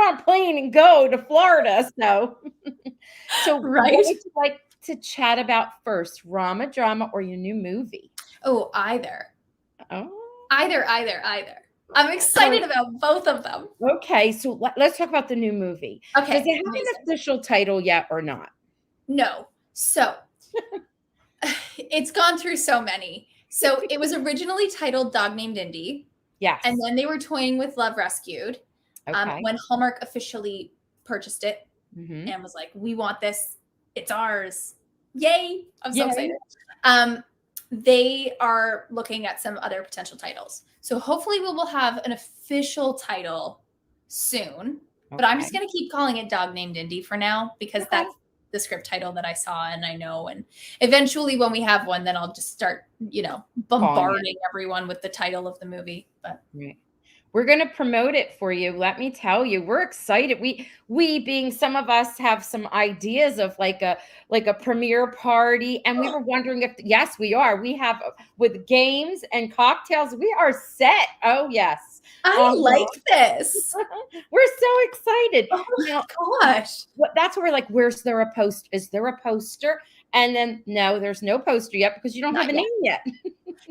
on a plane and go to Florida. So Right? what would you like to chat about first, RomaDrama or your new movie? Oh, either. Oh, Either. I'm excited about both of them. okay. So let's talk about the new movie. Okay, Does it have amazing. an official title yet or not? No. So it's gone through so many. So it was originally titled Dog Named Indy. Yes. And then they were toying with Love Rescued. Okay. When Hallmark officially purchased it Mm-hmm. and was like, we want this. It's ours. Yay. I'm so Yay. excited. They are looking at some other potential titles. So hopefully we will have an official title soon. But I'm just going to keep calling it Dog Named Indy for now because that's the script title that I saw and I know. And eventually when we have one, then I'll just start, bombarding everyone with the title of the movie. But we're going to promote it for you. Let me tell you, we're excited. We being some of us have some ideas of like a premiere party. And we were wondering if, yes, we are. We have with games and cocktails. We are set. Oh, yes. I like this. We're so excited. Oh my gosh. That's where we're like, is there a poster? And then no, there's no poster yet because you don't have a name yet.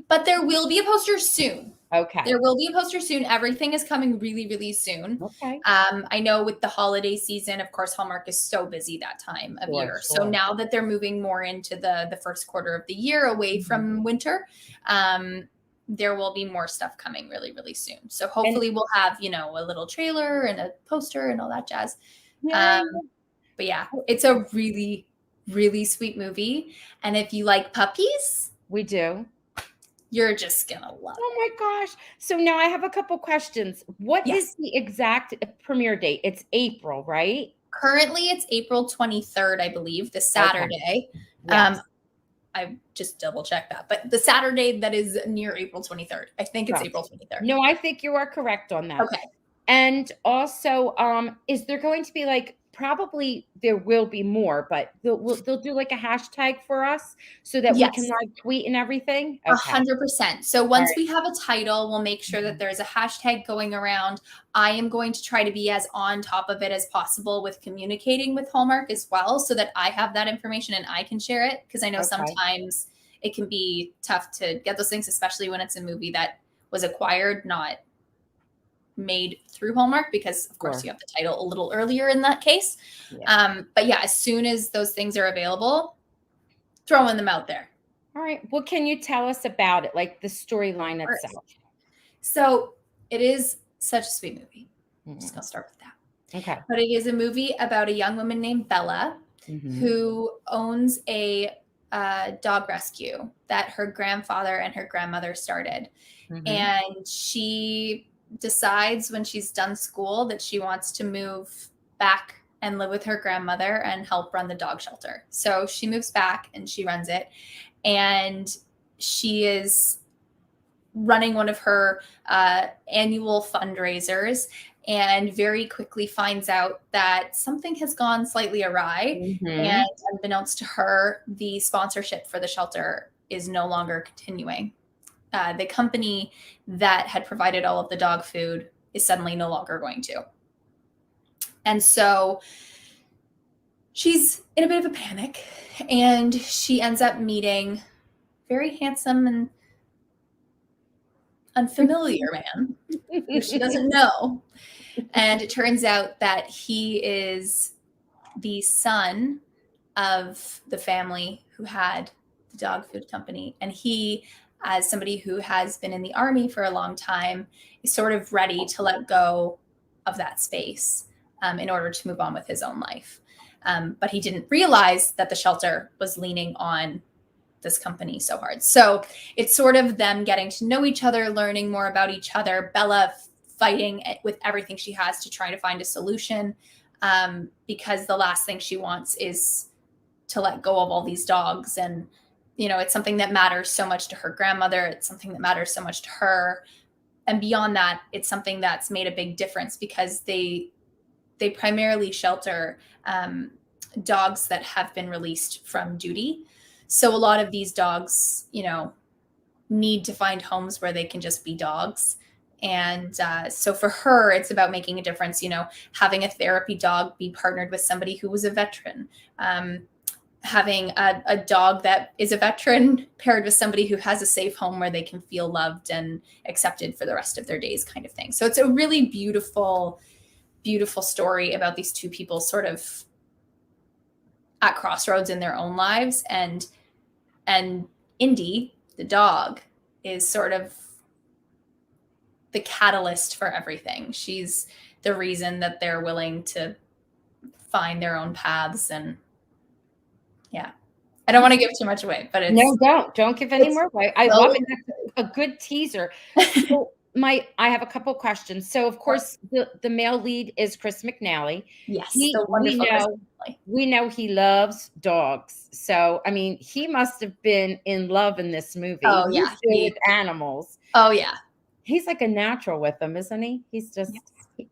But there will be a poster soon. Okay. There will be a poster soon. Everything is coming really, really soon. Okay. I know with the holiday season, of course, Hallmark is so busy that time of year. Sure. So now that they're moving more into the first quarter of the year away from winter, there will be more stuff coming really, really soon. So hopefully we'll have, a little trailer and a poster and all that jazz. But yeah, it's a really, really sweet movie. And if you like puppies, we do. You're just going to love it. Oh my gosh. So now I have a couple questions. What is the exact premiere date? It's April, right? Currently it's April 23rd, I believe, the Saturday. Okay. Yes. I just double checked that, but the Saturday that is near April 23rd. I think it's April 23rd. No, I think you are correct on that. Okay. And also, is there going to be probably there will be more, but they'll do like a hashtag for us so that we can tweet and everything? 100%. So once we have a title, we'll make sure that there's a hashtag going around. I am going to try to be as on top of it as possible with communicating with Hallmark as well so that I have that information and I can share it because I know sometimes it can be tough to get those things, especially when it's a movie that was acquired, not made through Hallmark because of course you have the title a little earlier in that case. But yeah, as soon as those things are available, throwing them out there. All right. Well, can you tell us about it? Like the storyline itself. So it is such a sweet movie. I'm just going to start with that. Okay. But it is a movie about a young woman named Bella who owns a dog rescue that her grandfather and her grandmother started. And she decides when she's done school that she wants to move back and live with her grandmother and help run the dog shelter. So she moves back and she runs it. And she is running one of her annual fundraisers and very quickly finds out that something has gone slightly awry. And unbeknownst to her, the sponsorship for the shelter is no longer continuing. The company that had provided all of the dog food is suddenly no longer going to. And so she's in a bit of a panic and she ends up meeting very handsome and unfamiliar man who she doesn't know. And it turns out that he is the son of the family who had the dog food company. And he, as somebody who has been in the army for a long time, is sort of ready to let go of that space in order to move on with his own life. But he didn't realize that the shelter was leaning on this company so hard. So it's sort of them getting to know each other, learning more about each other, Bella fighting with everything she has to try to find a solution because the last thing she wants is to let go of all these dogs. And it's something that matters so much to her grandmother. It's something that matters so much to her. And beyond that, it's something that's made a big difference because they primarily shelter dogs that have been released from duty. So a lot of these dogs, need to find homes where they can just be dogs. And so for her, it's about making a difference, you know, having a therapy dog be partnered with somebody who was a veteran, having a dog that is a veteran paired with somebody who has a safe home where they can feel loved and accepted for the rest of their days, kind of thing. So it's a really beautiful, beautiful story about these two people sort of at crossroads in their own lives. And Indy, the dog, is sort of the catalyst for everything. She's the reason that they're willing to find their own paths. And yeah, I don't want to give too much away, but it's don't give any more away. I love it. That's a good teaser. So I have a couple questions. So of course the male lead is Chris McNally. Yes, the wonderful Chris McNally. We know he loves dogs. So I mean, he must have been in love in this movie. Oh yeah, with animals. Oh yeah, he's like a natural with them, isn't he? He's just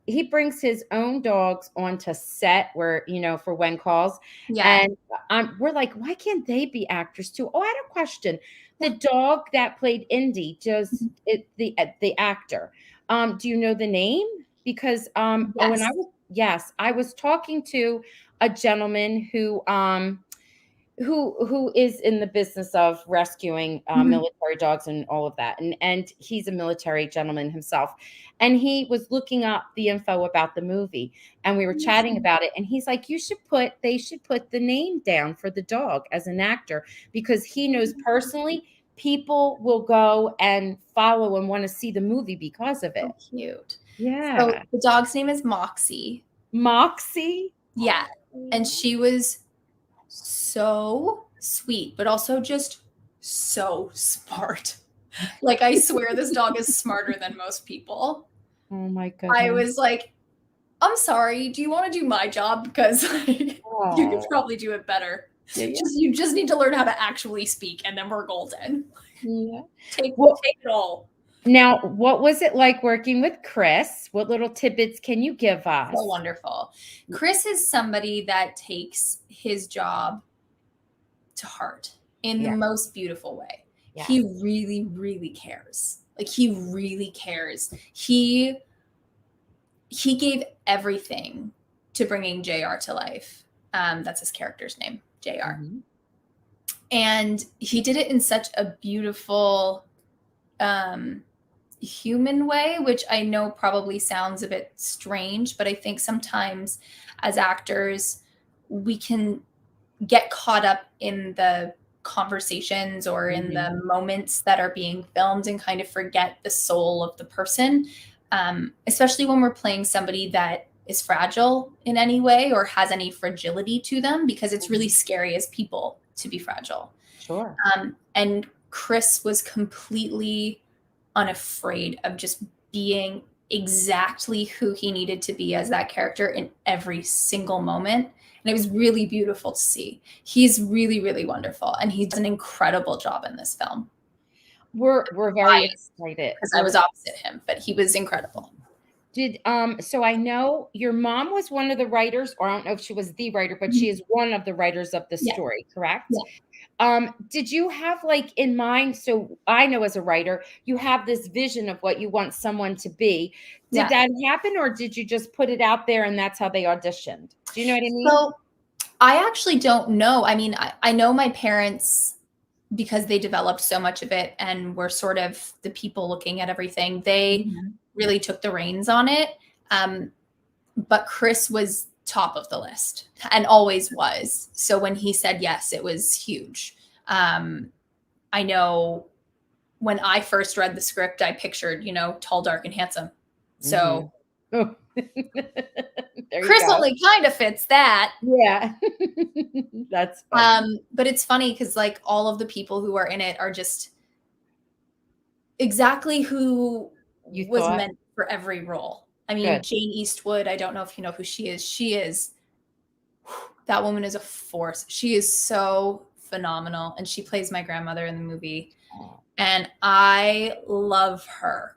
he brings his own dogs onto set where, you know, for when calls. Yeah. And we're like, why can't they be actors too? Oh, I had a question. The dog that played Indy, the actor. Do you know the name? Because yes. I was talking to a gentleman who is in the business of rescuing military dogs and all of that. And he's a military gentleman himself. And he was looking up the info about the movie, and we were chatting about it. And he's like, they should put the name down for the dog as an actor, because he knows personally people will go and follow and want to see the movie because of it. So cute. Yeah. So the dog's name is Moxie. Moxie? Yeah. And she was so sweet, but also just so smart. Like, I swear this dog is smarter than most people. Oh my goodness. I was like, I'm sorry, do you want to do my job? Because you could probably do it better. Yeah. You just need to learn how to actually speak, and then we're golden. Yeah. Take it all. Now, what was it like working with Chris? What little tidbits can you give us? So wonderful. Chris is somebody that takes his job to heart in the most beautiful way. Yeah. He really, really cares. Like, he really cares. He gave everything to bringing JR to life. That's his character's name, JR. Mm-hmm. And he did it in such a beautiful, human way, which I know probably sounds a bit strange, but I think sometimes as actors, we can get caught up in the conversations or in the moments that are being filmed and kind of forget the soul of the person, especially when we're playing somebody that is fragile in any way or has any fragility to them, because it's really scary as people to be fragile. Sure. And Chris was completely unafraid of just being exactly who he needed to be as that character in every single moment. And it was really beautiful to see. He's really, really wonderful. And he does an incredible job in this film. We're very excited. Because I was opposite him, but he was incredible. So I know your mom was one of the writers, or I don't know if she was the writer, but she is one of the writers of the story, correct? Yeah. Did you have, like, in mind, so I know as a writer, you have this vision of what you want someone to be. Did that happen, or did you just put it out there and that's how they auditioned? Do you know what I mean? So I actually don't know. I mean, I know my parents, because they developed so much of it and were sort of the people looking at everything, they really took the reins on it. But Chris was top of the list and always was. So when he said yes, it was huge. I know when I first read the script, I pictured, tall, dark, and handsome. So Chris only kind of fits that. Yeah. That's funny. But it's funny because, like, all of the people who are in it are just exactly who was meant for every role. I mean, Jayne Eastwood, I don't know if you know who she is. That woman is a force. She is so phenomenal. And she plays my grandmother in the movie. And I love her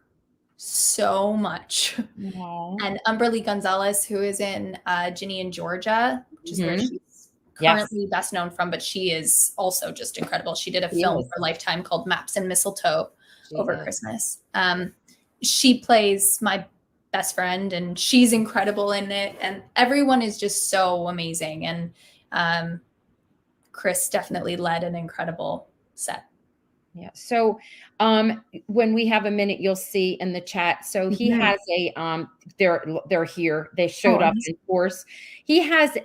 so much. And Humberly Gonzalez, who is in Ginny and Georgia, which is where she's currently best known from, but she is also just incredible. She did a film for Lifetime called Maps and Mistletoe over Christmas. she plays my best friend, and she's incredible in it, and everyone is just so amazing. And Chris definitely led an incredible set. Yeah. So when we have a minute, you'll see in the chat. So he has a they're here. They showed up in force. He has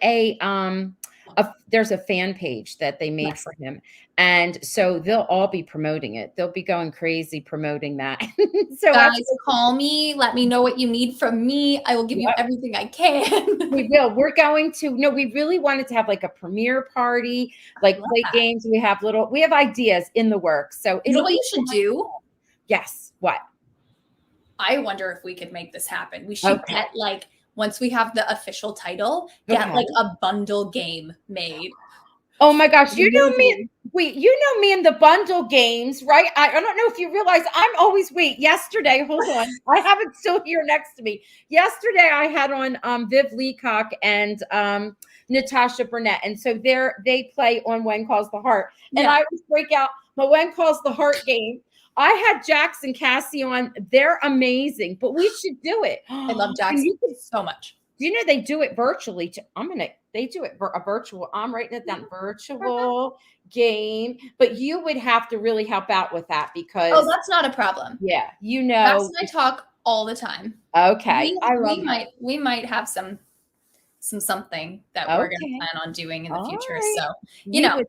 there's a fan page that they made for him. And so they'll all be promoting it. They'll be going crazy promoting that. So guys, call me. Let me know what you need from me. I will give you everything I can. We will. We're going to, no, we really wanted to have like a premiere party, like play games. We have ideas in the works. So you know what you should do? Yes. What? I wonder if we could make this happen. We should get like, once we have the official title, get like a bundle game made. Oh my gosh. You know me. You know me in the bundle games, right? I don't know if you realize I'm always, yesterday, hold on. I have it still here next to me. Yesterday I had on Viv Leacock and Natasha Burnett. And so they play on When Calls the Heart. And I always break out my When Calls the Heart game. I had Jax and Cassie on. They're amazing, but we should do it. I love Jax so much. Do you know they do it virtually? They do it a virtual. I'm writing it down, virtual game. But you would have to really help out with that because that's not a problem. Yeah, Jax and I talk all the time. Okay, we might have something that we're going to plan on doing in the future. Right. So you know,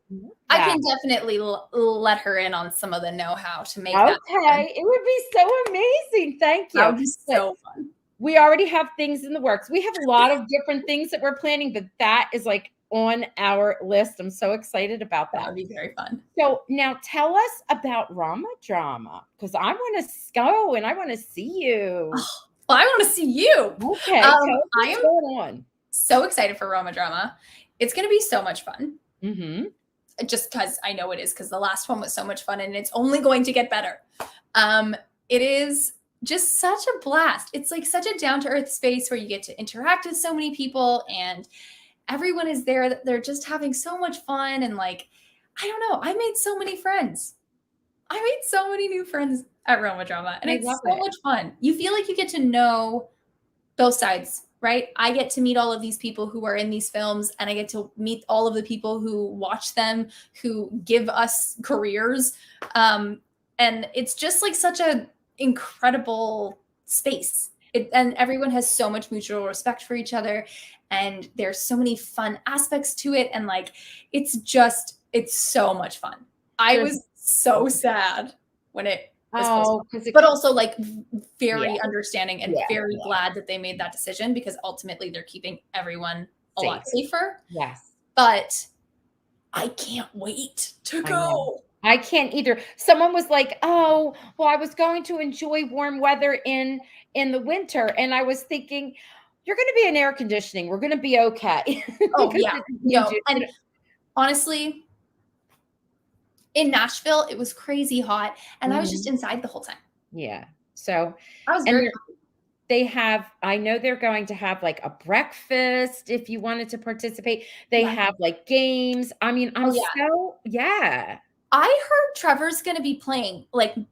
I can definitely let her in on some of the know-how to make that happen. It would be so amazing. Thank you. That would be so fun. We already have things in the works. We have a lot of different things that we're planning, but that is like on our list. I'm so excited about that. That would be very fun. So now tell us about RomaDrama, because I want to go and I want to see you. Oh, well, I want to see you. Okay. I am going on. So excited for RomaDrama. It's going to be so much fun. Mm-hmm. Just because I know it is, because the last one was so much fun and it's only going to get better. It is just such a blast. It's like such a down-to-earth space where you get to interact with so many people and everyone is there. They're just having so much fun. And like, I don't know, I made so many friends. I made so many new friends at RomaDrama, and it's so much fun. You feel like you get to know both sides, right? I get to meet all of these people who are in these films, and I get to meet all of the people who watch them, who give us careers. And it's just like such a incredible space. And everyone has so much mutual respect for each other, and there's so many fun aspects to it. And like, it's so much fun. I was so sad when it was but also like very understanding and very glad that they made that decision, because ultimately they're keeping everyone a lot safer. Yes. But I can't wait to go. I can't either. Someone was like, "Oh, well, I was going to enjoy warm weather in the winter," and I was thinking, "You're going to be in air conditioning. We're going to be okay." Oh yeah, and honestly, in Nashville, it was crazy hot, and I was just inside the whole time. Yeah, so I was very. I know they're going to have like a breakfast if you wanted to participate. They have like games. I mean, I heard Trevor's going to be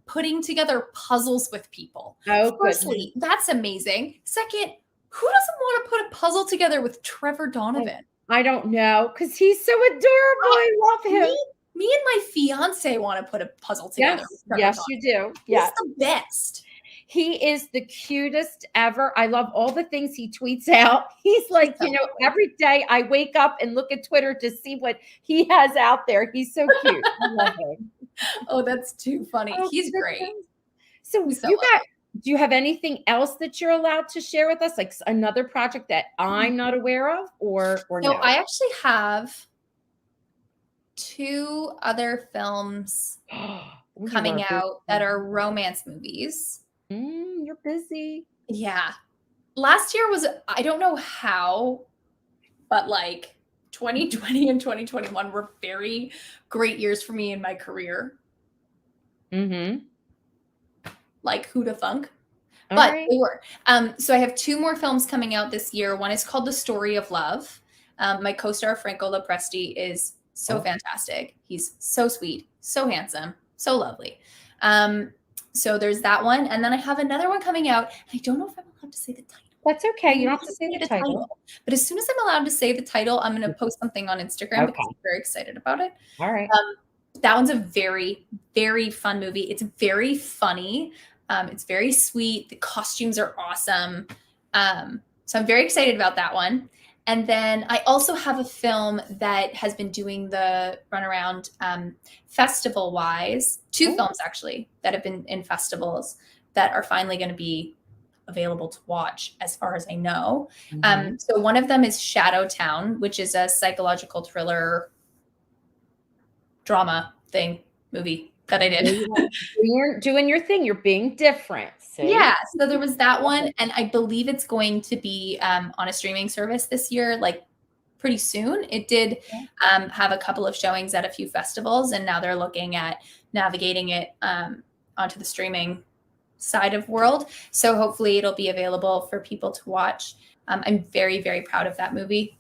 putting together puzzles with people. Oh, firstly, that's amazing. Second, who doesn't want to put a puzzle together with Trevor Donovan? I don't know, because he's so adorable. I love him. Me and my fiance want to put a puzzle together. Yes, you do. He's the best. He is the cutest ever. I love all the things he tweets out. He's like, every day I wake up and look at Twitter to see what he has out there. He's so cute. I love him. Oh, that's too funny. He's great. So do you have anything else that you're allowed to share with us? Like another project that I'm not aware of or no? I actually have 2 other films coming out that are romance movies. You're busy. Yeah. Last year was, I don't know how, but like 2020 and 2021 were very great years for me in my career. Mm-hmm. Like who'da thunk? But they were. So I have 2 more films coming out this year. One is called The Story of Love. My co-star Franco Lopresti is so fantastic. He's so sweet, so handsome, so lovely. So there's that one. And then I have another one coming out. I don't know if I'm allowed to say the title. That's okay. You don't have to say the title. But as soon as I'm allowed to say the title, I'm going to post something on Instagram because I'm very excited about it. All right. That one's a very, very fun movie. It's very funny. It's very sweet. The costumes are awesome. So I'm very excited about that one. And then I also have a film that has been doing the runaround festival-wise. Two films, actually, that have been in festivals that are finally going to be available to watch, as far as I know. So one of them is Shadow Town, which is a psychological thriller drama movie that I did. You're doing your thing. You're being different. See? Yeah. So there was that one. And I believe it's going to be on a streaming service this year, like pretty soon. It did have a couple of showings at a few festivals, and now they're looking at navigating it onto the streaming side of world. So hopefully it'll be available for people to watch. I'm very, very proud of that movie.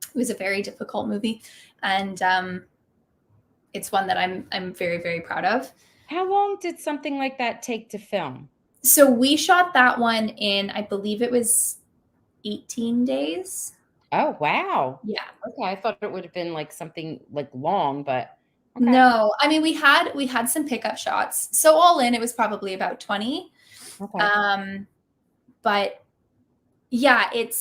It was a very difficult movie, and it's one that I'm very, very proud of. How long did something like that take to film? So we shot that one in, I believe it was 18 days. Oh, wow. Yeah. Okay. I thought it would have been like something like long, but okay. No, I mean, we had some pickup shots. So all in, it was probably about 20. Okay. But yeah, it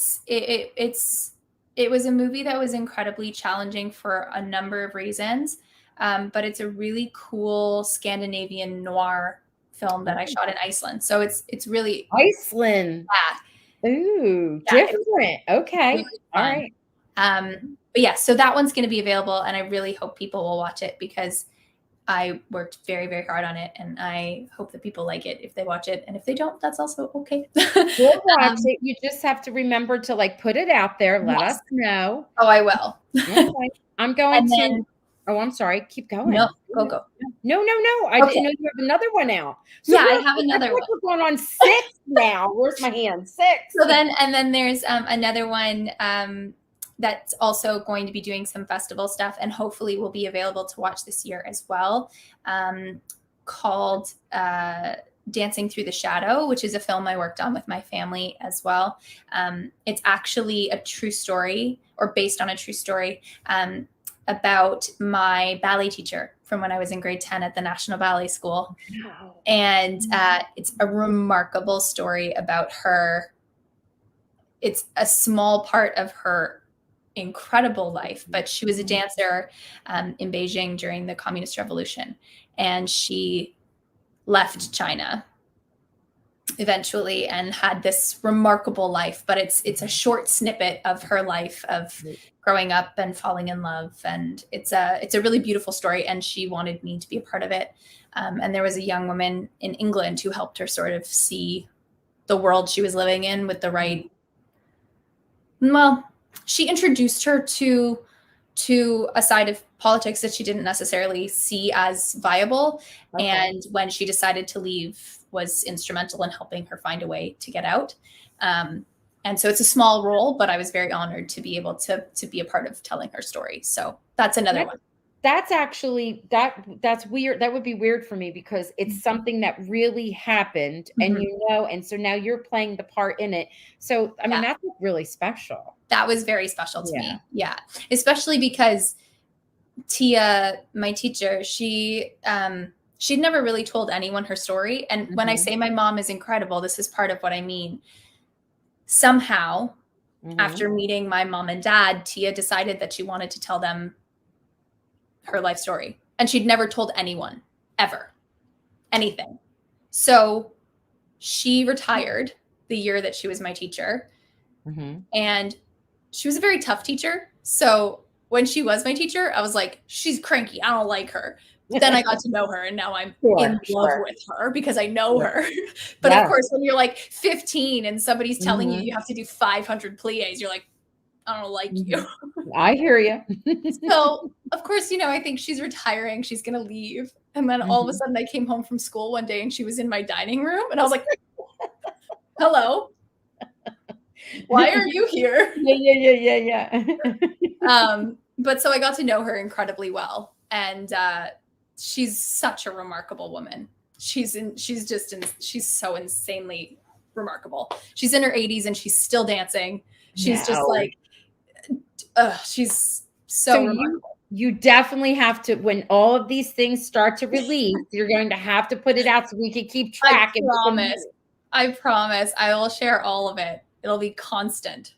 was a movie that was incredibly challenging for a number of reasons. But it's a really cool Scandinavian noir film that I shot in Iceland. So it's really Iceland. Yeah. Ooh, different. Okay. Really all right. But yeah, so that one's going to be available, and I really hope people will watch it because I worked very, very hard on it, and I hope that people like it if they watch it. And if they don't, that's also okay. We'll watch it. You just have to remember to like put it out there. Let us know. Oh, I will. Okay. I'm going to. Oh, I'm sorry. Keep going. No, go. No. I didn't know you have another one out. So yeah, I have another one. We're going on 6 now. Where's my hand? 6. So then there's another one that's also going to be doing some festival stuff, and hopefully will be available to watch this year as well, called Dancing Through the Shadow, which is a film I worked on with my family as well. It's actually a true story, or based on a true story, about my ballet teacher from when I was in grade 10 at the National Ballet School. Wow. And it's a remarkable story about her. It's a small part of her incredible life, but she was a dancer in Beijing during the Communist Revolution, and she left China eventually and had this remarkable life. But it's a short snippet of her life of growing up and falling in love, and it's a really beautiful story, and she wanted me to be a part of it. And there was a young woman in England who helped her sort of see the world she was living in with the right. Well, she introduced her to a side of politics that she didn't necessarily see as viable. Okay. And when she decided to leave, was instrumental in helping her find a way to get out. And so it's a small role, but I was very honored to be able to be a part of telling her story. So that's another one. That's actually, that's weird. That would be weird for me because it's something that really happened, and and so now you're playing the part in it. So, I mean, that's really special. That was very special to me. Yeah. Especially because Tia, my teacher, she'd never really told anyone her story. And when I say my mom is incredible, this is part of what I mean. Somehow, after meeting my mom and dad, Tia decided that she wanted to tell them her life story. And she'd never told anyone, ever, anything. So she retired the year that she was my teacher. And she was a very tough teacher. So when she was my teacher, I was like, she's cranky. I don't like her. Then I got to know her, and now I'm in love with her because I know her. But of course, when you're like 15 and somebody's telling you have to do 500 pliés, you're like, I don't like you. I hear you. So, of course, I think she's retiring. She's going to leave. And then all of a sudden I came home from school one day and she was in my dining room. And I was like, hello. Why are you here? Yeah. But so I got to know her incredibly well. And she's such a remarkable woman. she's so insanely remarkable. She's in her 80s and she's still dancing. She's just like, she's so remarkable. You definitely have to, when all of these things start to release, you're going to have to put it out so we can keep track. I promise. I will share all of it. It'll be constant.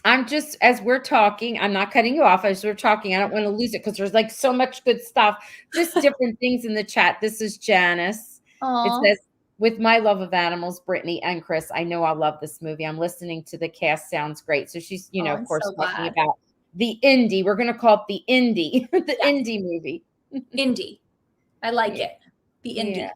I'm just, as we're talking, I'm not cutting you off as we're talking. I don't want to lose it because there's like so much good stuff. Just different things in the chat. This is Janice. Aww. It says, with my love of animals, Brittany and Chris, I know I'll love this movie. I'm listening to the cast. Sounds great. So she's, of course, talking about the indie. We're going to call it the indie, indie movie. Indie. I like it. The indie. Yeah.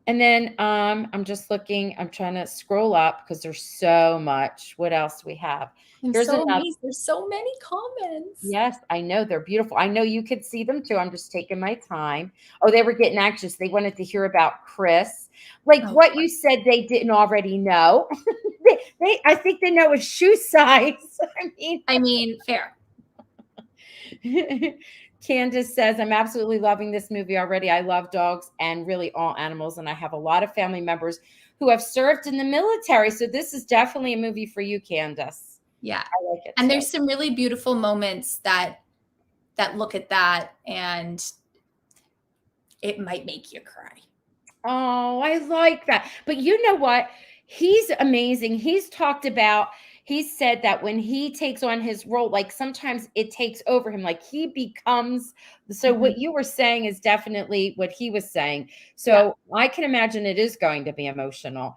And then I'm just looking. I'm trying to scroll up because there's so much. What else do we have? There's so many comments. Yes, I know. They're beautiful. I know you could see them too. I'm just taking my time. Oh, they were getting anxious. They wanted to hear about Chris. Like what you said they didn't already know. I think they know his shoe size. I mean, fair. Candace says, I'm absolutely loving this movie already. I love dogs and really all animals. And I have a lot of family members who have served in the military. So this is definitely a movie for you, Candace. Yeah. I like it. And there's some really beautiful moments that look at that, and it might make you cry. Oh, I like that. But you know what? He's amazing. He's said that when he takes on his role, like sometimes it takes over him, like he becomes. So what you were saying is definitely what he was saying. So I can imagine it is going to be emotional.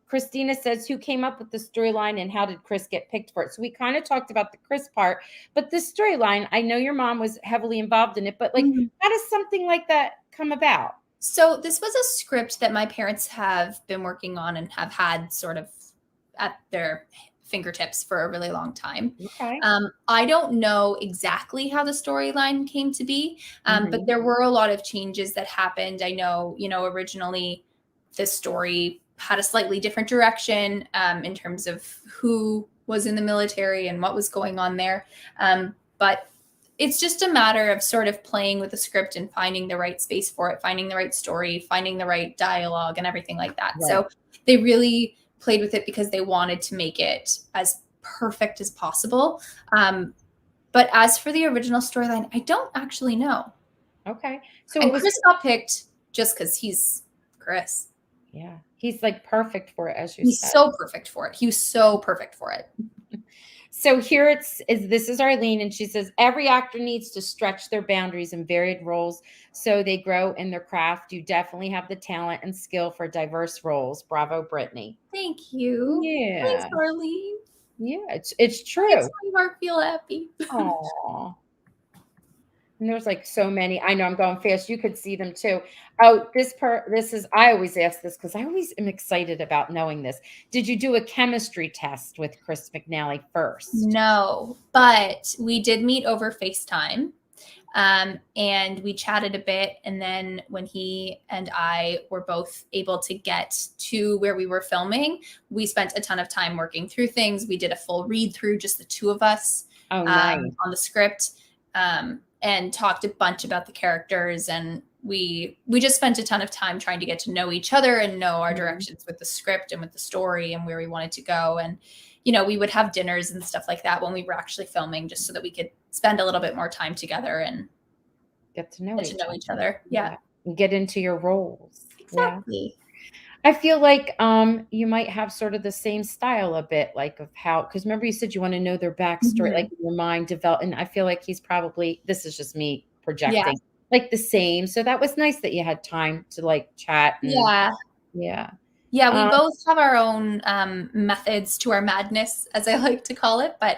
Christina says, who came up with the storyline and how did Chris get picked for it? So we kind of talked about the Chris part, but the storyline, I know your mom was heavily involved in it, but like, how does something like that come about? So this was a script that my parents have been working on and have had sort of at their fingertips for a really long time. Okay. I don't know exactly how the storyline came to be, but there were a lot of changes that happened. I know, originally this story had a slightly different direction in terms of who was in the military and what was going on there. But it's just a matter of sort of playing with the script and finding the right space for it, finding the right story, finding the right dialogue and everything like that. Right. So they really played with it because they wanted to make it as perfect as possible. But as for the original storyline, I don't actually know. Okay. So Chris got picked just because he's Chris. Yeah. He's like perfect for it, as you said. He's so perfect for it. He was so perfect for it. So here this is Arlene, and she says, every actor needs to stretch their boundaries in varied roles so they grow in their craft. You definitely have the talent and skill for diverse roles. Bravo, Brittany. Thank you. Yeah. Thanks, Arlene. Yeah, it's true. Makes my heart feel happy. Aww. And there's like so many. I know I'm going fast. You could see them too. Oh, I always ask this because I always am excited about knowing this. Did you do a chemistry test with Chris McNally first? No, but we did meet over FaceTime. And we chatted a bit. And then when he and I were both able to get to where we were filming, we spent a ton of time working through things. We did a full read through, just the two of us nice. On the script. And talked a bunch about the characters, and we just spent a ton of time trying to get to know each other and know our directions with the script and with the story and where we wanted to go. And, we would have dinners and stuff like that when we were actually filming, just so that we could spend a little bit more time together and get to know each other. Yeah. And get into your roles. Exactly. Yeah. I feel like you might have sort of the same style a bit, like of how, because remember you said you want to know their backstory, like your mind develop. And I feel like he's probably, this is just me projecting, like the same. So that was nice that you had time to like chat. And, yeah. We both have our own methods to our madness, as I like to call it. But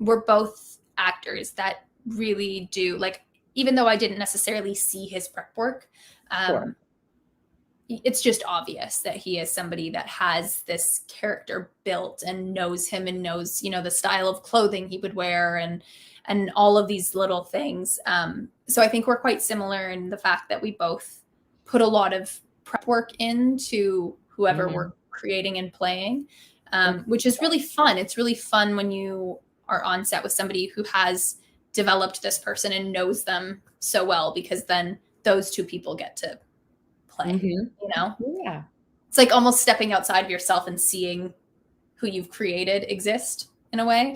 we're both actors that really do, like, even though I didn't necessarily see his prep work, sure. It's just obvious that he is somebody that has this character built and knows him and knows, the style of clothing he would wear and all of these little things. So I think we're quite similar in the fact that we both put a lot of prep work into whoever we're creating and playing, which is really fun. It's really fun when you are on set with somebody who has developed this person and knows them so well, because then those two people get to play, you know? Yeah. It's like almost stepping outside of yourself and seeing who you've created exist in a way.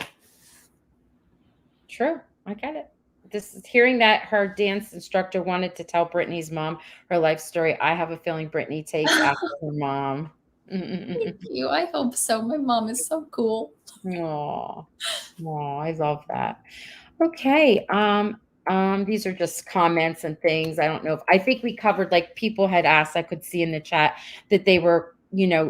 True. I get it. This is hearing that her dance instructor wanted to tell Brittany's mom her life story. I have a feeling Brittany takes after her mom. Thank you. I hope so. My mom is so cool. Oh, I love that. Okay. These are just comments and things. I don't know if I think we covered, like, people had asked, I could see in the chat that they were,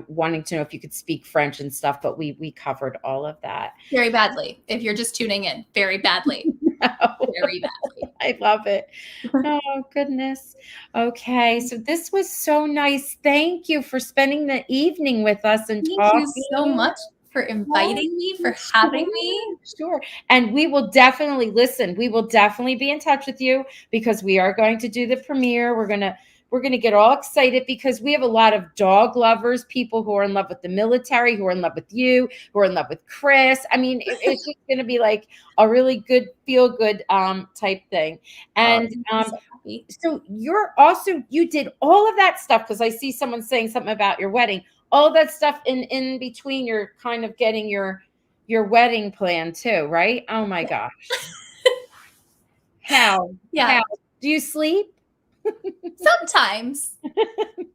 wanting to know if you could speak French and stuff, but we covered all of that. Very badly. If you're just tuning in, very badly. Very badly. I love it. Oh, goodness. Okay. So this was so nice. Thank you for spending the evening with us and Thank talking. you so much for inviting me, for having me. Sure. And we will definitely listen. We will definitely be in touch with you because we are going to do the premiere. We're going to get all excited because we have a lot of dog lovers, people who are in love with the military, who are in love with you, who are in love with Chris. I mean, it's just going to be like a really good, feel good type thing. And so you did all of that stuff because I see someone saying something about your wedding. All that stuff in between, you're kind of getting your wedding plan too, right? Oh my gosh. How? Yeah. How? Do you sleep? Sometimes.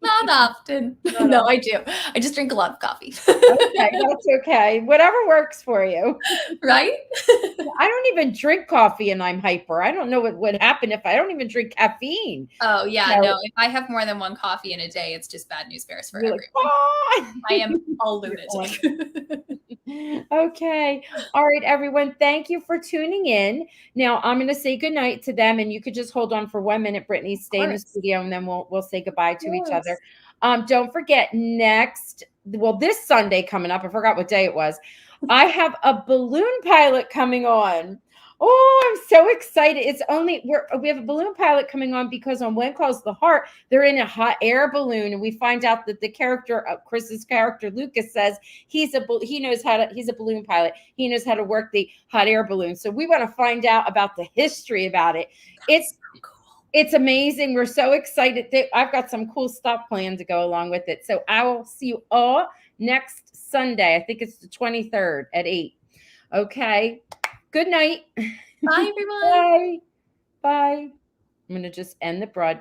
Not often. No, I do. I just drink a lot of coffee. Okay, that's okay. Whatever works for you. Right? I don't even drink coffee and I'm hyper. I don't know what would happen if I don't even drink caffeine. Oh, yeah. No, if I have more than one coffee in a day, it's just bad news bears for everyone. I am a lunatic. Okay. All right, everyone. Thank you for tuning in. Now I'm going to say goodnight to them, and you could just hold on for 1 minute, Brittany. Stay in the studio, and then we'll say goodbye to each other. Don't forget this Sunday coming up, I forgot what day it was. I have a balloon pilot coming on. Oh, I'm so excited. We have a balloon pilot coming on because on When Calls the Heart, they're in a hot air balloon. And we find out that the character, Chris's character, Lucas, says he's a balloon pilot. He knows how to work the hot air balloon. So we want to find out about the history about it. It's so cool. It's amazing. We're so excited. I've got some cool stuff planned to go along with it. So I will see you all next Sunday. I think it's the 23rd at 8. Okay. Good night. Bye, everyone. Bye. Bye. I'm going to just end the broadcast.